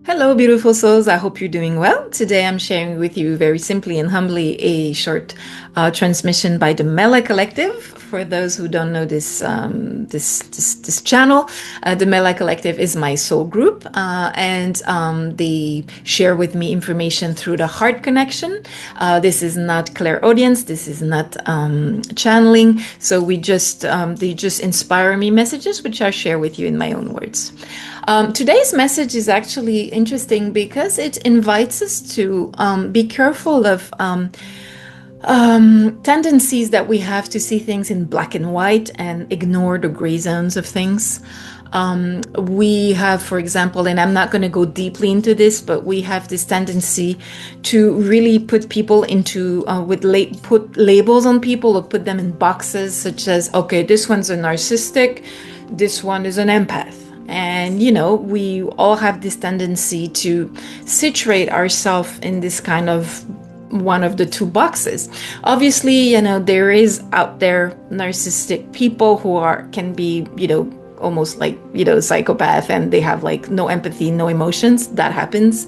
Hello, beautiful souls. I hope you're doing well. Today, I'm sharing with you very simply and humbly a short transmission by the Mella Collective. For those who don't know this channel, the Mella Collective is my soul group, and they share with me information through the heart connection. This is not clairaudience. This is not channeling. So they just inspire me messages, which I share with you in my own words. Today's message is actually interesting because it invites us to be careful of tendencies that we have to see things in black and white and ignore the gray zones of things. We have, for example, and I'm not going to go deeply into this, but we have this tendency to really put people into, put labels on people or put them in boxes such as, okay, this one's a narcissistic, this one is an empath. And, we all have this tendency to situate ourselves in this kind of one of the two boxes. Obviously, there is out there narcissistic people who can be, almost like, psychopath, and they have like no empathy, no emotions. That happens.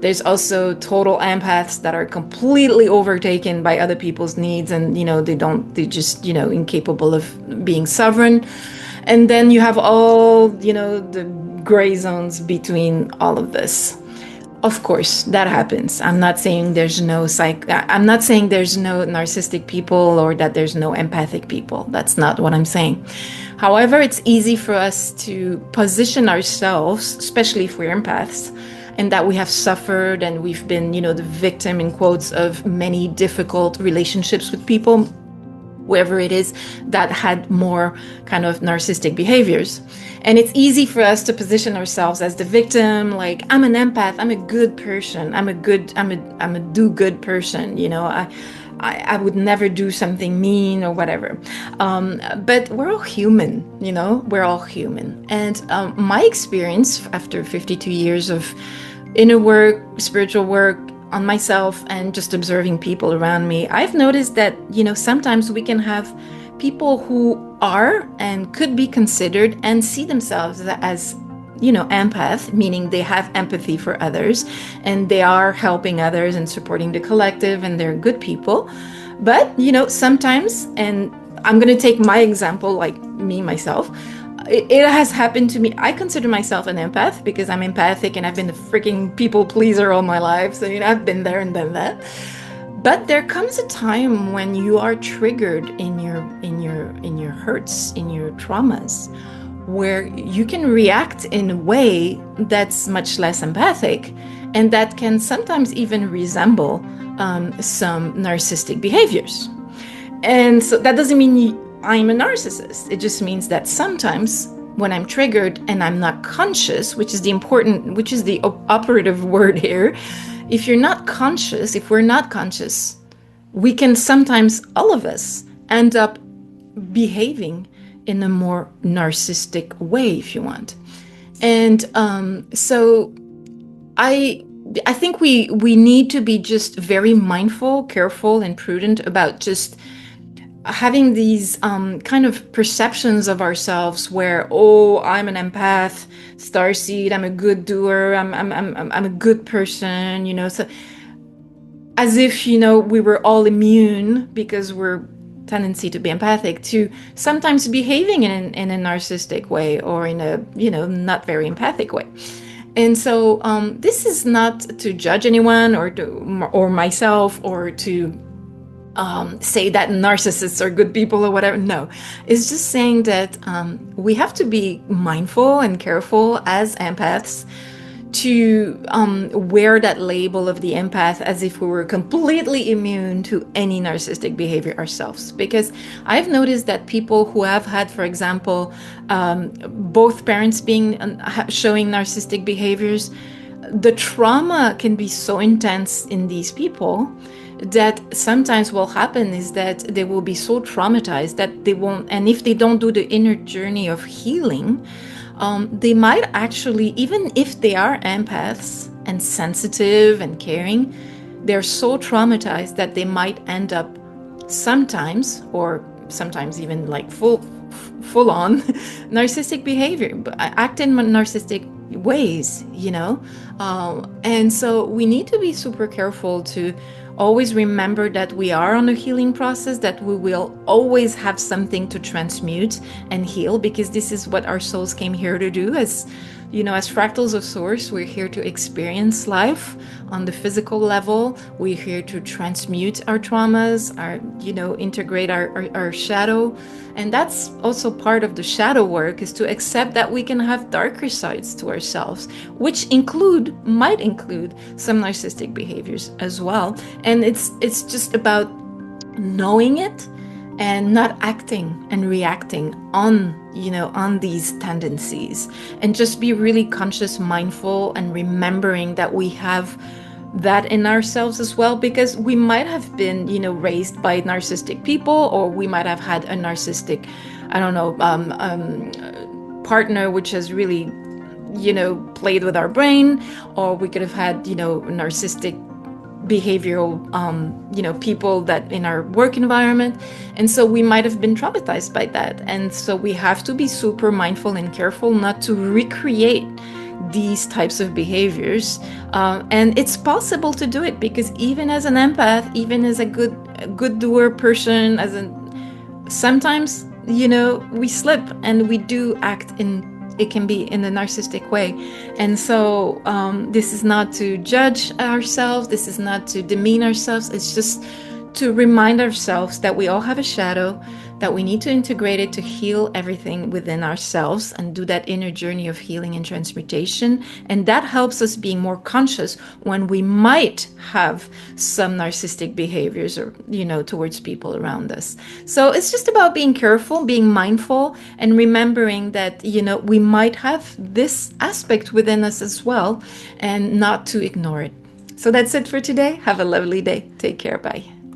There's also total empaths that are completely overtaken by other people's needs, and, they're just, incapable of being sovereign. And then you have all, the gray zones between all of this. Of course, that happens. I'm not saying there's no narcissistic people or that there's no empathic people. That's not what I'm saying. However, it's easy for us to position ourselves, especially if we're empaths, and that we have suffered and we've been, the victim, in quotes, of many difficult relationships with people, whoever it is, that had more kind of narcissistic behaviors. And it's easy for us to position ourselves as the victim, like, I'm an empath, I'm a good person, I'm a do-good person, I would never do something mean or whatever. But we're all human, we're all human. And my experience after 52 years of inner work, spiritual work, on myself and just observing people around me, I've noticed that, sometimes we can have people who are and could be considered and see themselves as, empath, meaning they have empathy for others and they are helping others and supporting the collective and they're good people. But, sometimes, and I'm going to take my example, like me, myself, it has happened to me. I consider myself an empath because I'm empathic and I've been a freaking people pleaser all my life. So, I've been there and done that. But there comes a time when you are triggered in your hurts, in your traumas, where you can react in a way that's much less empathic and that can sometimes even resemble some narcissistic behaviors. And so that doesn't mean I'm a narcissist. It just means that sometimes when I'm triggered and I'm not conscious, which is the operative word here, if we're not conscious, we can sometimes, all of us, end up behaving in a more narcissistic way, if you want. And so I think we need to be just very mindful, careful, and prudent about just having these kind of perceptions of ourselves where, oh, I'm an empath, starseed, I'm a good doer, I'm a good person, so as if, we were all immune because we're tendency to be empathic to sometimes behaving in a narcissistic way or in a, not very empathic way. And so this is not to judge anyone or myself or to say that narcissists are good people or whatever. No, it's just saying that we have to be mindful and careful as empaths to wear that label of the empath as if we were completely immune to any narcissistic behavior ourselves. Because I've noticed that people who have had, for example, both parents showing narcissistic behaviors, the trauma can be so intense in these people that sometimes what will happen is that they will be so traumatized that they won't, and if they don't do the inner journey of healing, they might actually, even if they are empaths and sensitive and caring, they're so traumatized that they might end up sometimes, or sometimes even like full on narcissistic behavior, acting narcissistic ways, and so we need to be super careful to always remember that we are on a healing process, that we will always have something to transmute and heal, because this is what our souls came here to do. As fractals of source, we're here to experience life on the physical level. We're here to transmute our traumas, integrate our shadow. And that's also part of the shadow work, is to accept that we can have darker sides to ourselves, which might include some narcissistic behaviors as well. And it's just about knowing it and not acting and reacting on these tendencies, and just be really conscious, mindful, and remembering that we have that in ourselves as well, because we might have been raised by narcissistic people, or we might have had a narcissistic, partner which has really played with our brain, or we could have had narcissistic behavioral people that in our work environment, and so we might have been traumatized by that. And so we have to be super mindful and careful not to recreate these types of behaviors, and it's possible to do it, because even as an empath, even as a good doer person, sometimes we slip and we do act it can be in a narcissistic way. And so this is not to judge ourselves, this is not to demean ourselves, it's just to remind ourselves that we all have a shadow, that we need to integrate it to heal everything within ourselves and do that inner journey of healing and transmutation. And that helps us being more conscious when we might have some narcissistic behaviors, or towards people around us. So it's just about being careful, being mindful, and remembering that we might have this aspect within us as well, and not to ignore it. So that's it for today. Have a lovely day. Take care. Bye.